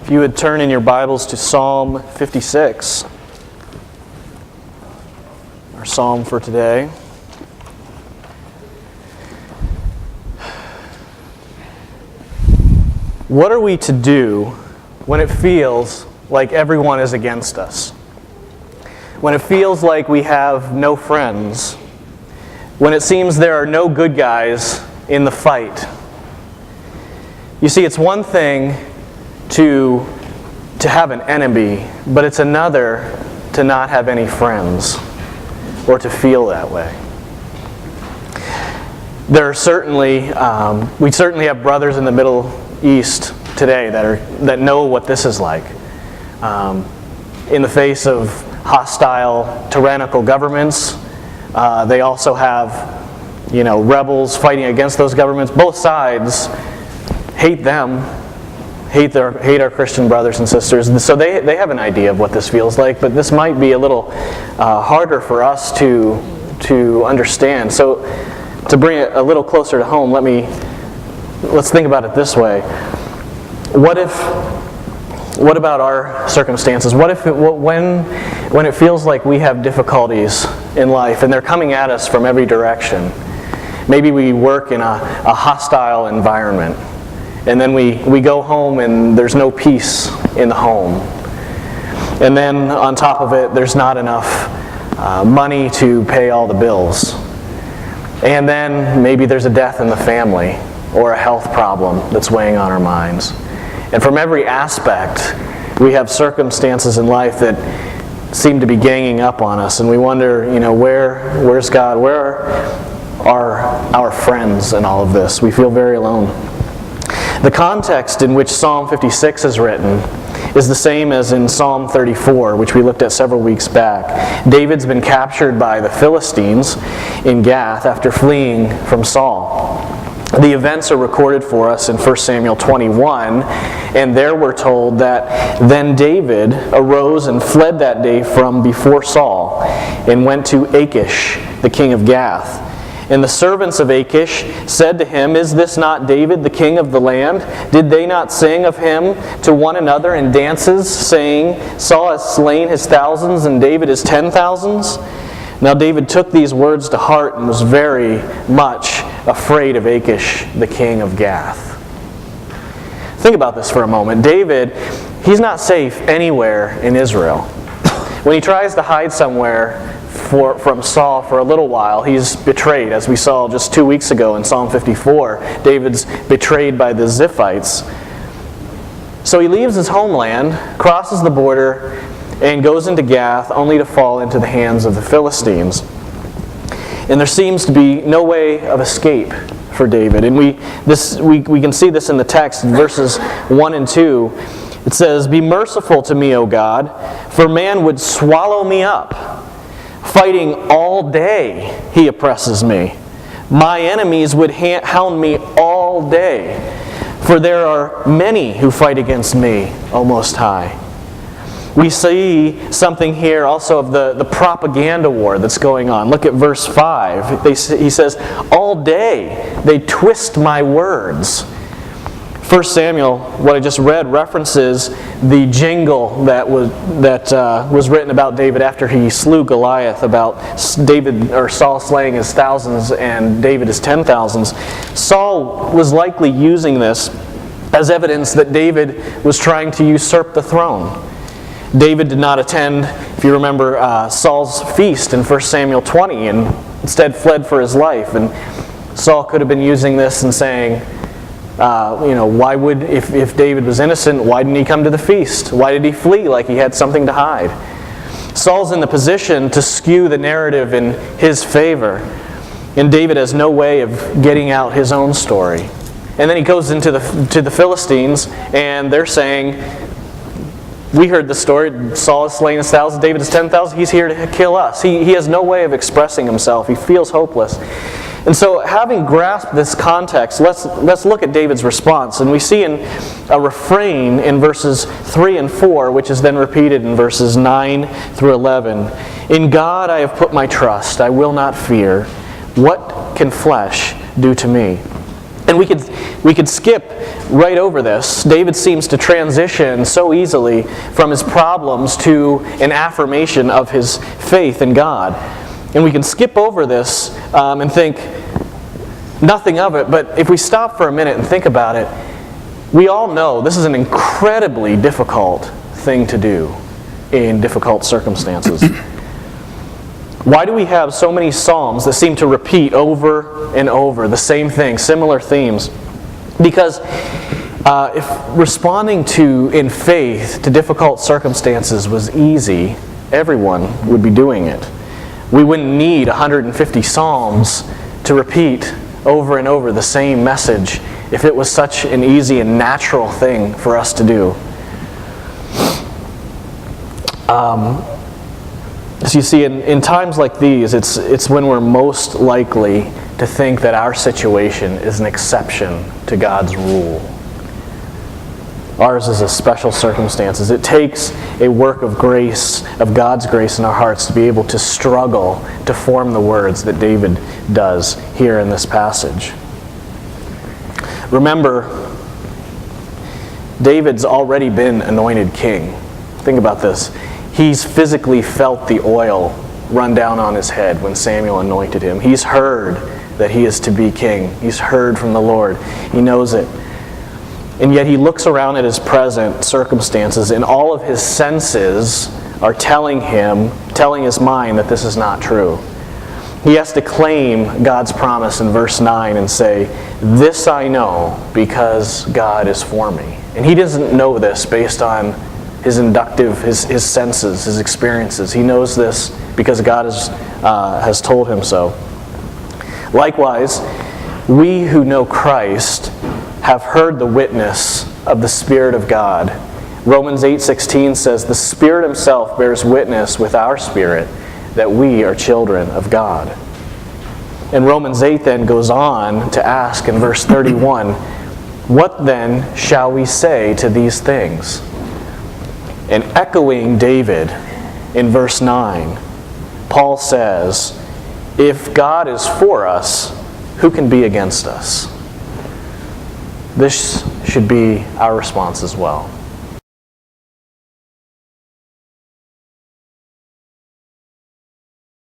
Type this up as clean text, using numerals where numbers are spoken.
If you would turn in your Bibles to Psalm 56, our psalm for today. What are we to do when it feels like everyone is against us? When it feels like we have no friends? When it seems there are no good guys in the fight? You see, it's one thing to have an enemy, but it's another to not have any friends or to feel that way. There are certainly, we certainly have brothers in the Middle East today that know what this is like. In the face of hostile, tyrannical governments, they also have, rebels fighting against those governments. Both sides hate them. Hate our Christian brothers and sisters. So they have an idea of what this feels like, but this might be a little harder for us to understand. So to bring it a little closer to home, let's think about it this way. What about our circumstances? When it feels like we have difficulties in life and they're coming at us from every direction? Maybe we work in a hostile environment. And then we go home and there's no peace in the home. And then on top of it, there's not enough money to pay all the bills. And then maybe there's a death in the family or a health problem that's weighing on our minds. And from every aspect, we have circumstances in life that seem to be ganging up on us. And we wonder, where's God? Where are our friends in all of this? We feel very alone. The context in which Psalm 56 is written is the same as in Psalm 34, which we looked at several weeks back. David's been captured by the Philistines in Gath after fleeing from Saul. The events are recorded for us in 1 Samuel 21, and there we're told that then David arose and fled that day from before Saul and went to Achish, the king of Gath. And the servants of Achish said to him, "Is this not David, the king of the land? Did they not sing of him to one another in dances, saying, Saul has slain his thousands and David his 10,000s? Now David took these words to heart and was very much afraid of Achish, the king of Gath." Think about this for a moment. David, he's not safe anywhere in Israel. When he tries to hide somewhere from Saul for a little while, he's betrayed, as we saw just 2 weeks ago in Psalm 54. David's betrayed by the Ziphites. So he leaves his homeland, crosses the border, and goes into Gath, only to fall into the hands of the Philistines. And there seems to be no way of escape for David. And we can see this in the text in verses 1 and 2. It says, "Be merciful to me, O God, for man would swallow me up. Fighting all day, he oppresses me. My enemies would hound me all day. For there are many who fight against me, O Most High." We see something here also of the propaganda war that's going on. Look at verse 5. He says, "All day they twist my words." 1 Samuel, what I just read, references the jingle that was written about David after he slew Goliath, about Saul slaying his thousands and David his 10,000s. Saul was likely using this as evidence that David was trying to usurp the throne. David did not attend, if you remember, Saul's feast in 1 Samuel 20, and instead fled for his life. And Saul could have been using this and saying, if David was innocent, why didn't he come to the feast? Why did he flee like he had something to hide? Saul's in the position to skew the narrative in his favor, and David has no way of getting out his own story. And then he goes into the Philistines, and they're saying, "We heard the story. Saul has slain his 1,000, David is 10,000. He's here to kill us." He has no way of expressing himself. He feels hopeless. And so, having grasped this context, let's look at David's response. And we see in a refrain in verses 3 and 4, which is then repeated in verses 9 through 11. "In God I have put my trust. I will not fear. What can flesh do to me? And we could skip right over this. David seems to transition so easily from his problems to an affirmation of his faith in God. And we can skip over this and think nothing of it. But if we stop for a minute and think about it, we all know this is an incredibly difficult thing to do in difficult circumstances. Why do we have so many psalms that seem to repeat over and over the same thing, similar themes? Because if responding in faith to difficult circumstances was easy, everyone would be doing it. We wouldn't need 150 psalms to repeat over and over the same message if it was such an easy and natural thing for us to do. As you see, in times like these, it's when we're most likely to think that our situation is an exception to God's rule. Ours is a special circumstances. It takes a work of grace, of God's grace in our hearts to be able to struggle to form the words that David does here in this passage. Remember, David's already been anointed king. Think about this. He's physically felt the oil run down on his head when Samuel anointed him. He's heard that he is to be king. He's heard from the Lord. He knows it. And yet he looks around at his present circumstances, and all of his senses are telling his mind that this is not true. He has to claim God's promise in verse 9 and say, "This I know because God is for me." And he doesn't know this based on his inductive, his senses, his experiences. He knows this because God has told him so. Likewise, we who know Christ have heard the witness of the Spirit of God. Romans 8:16 says, "The Spirit himself bears witness with our spirit that we are children of God." And Romans 8 then goes on to ask in verse 31, "What then shall we say to these things?" And echoing David in verse 9, Paul says, "If God is for us, who can be against us?" This should be our response as well.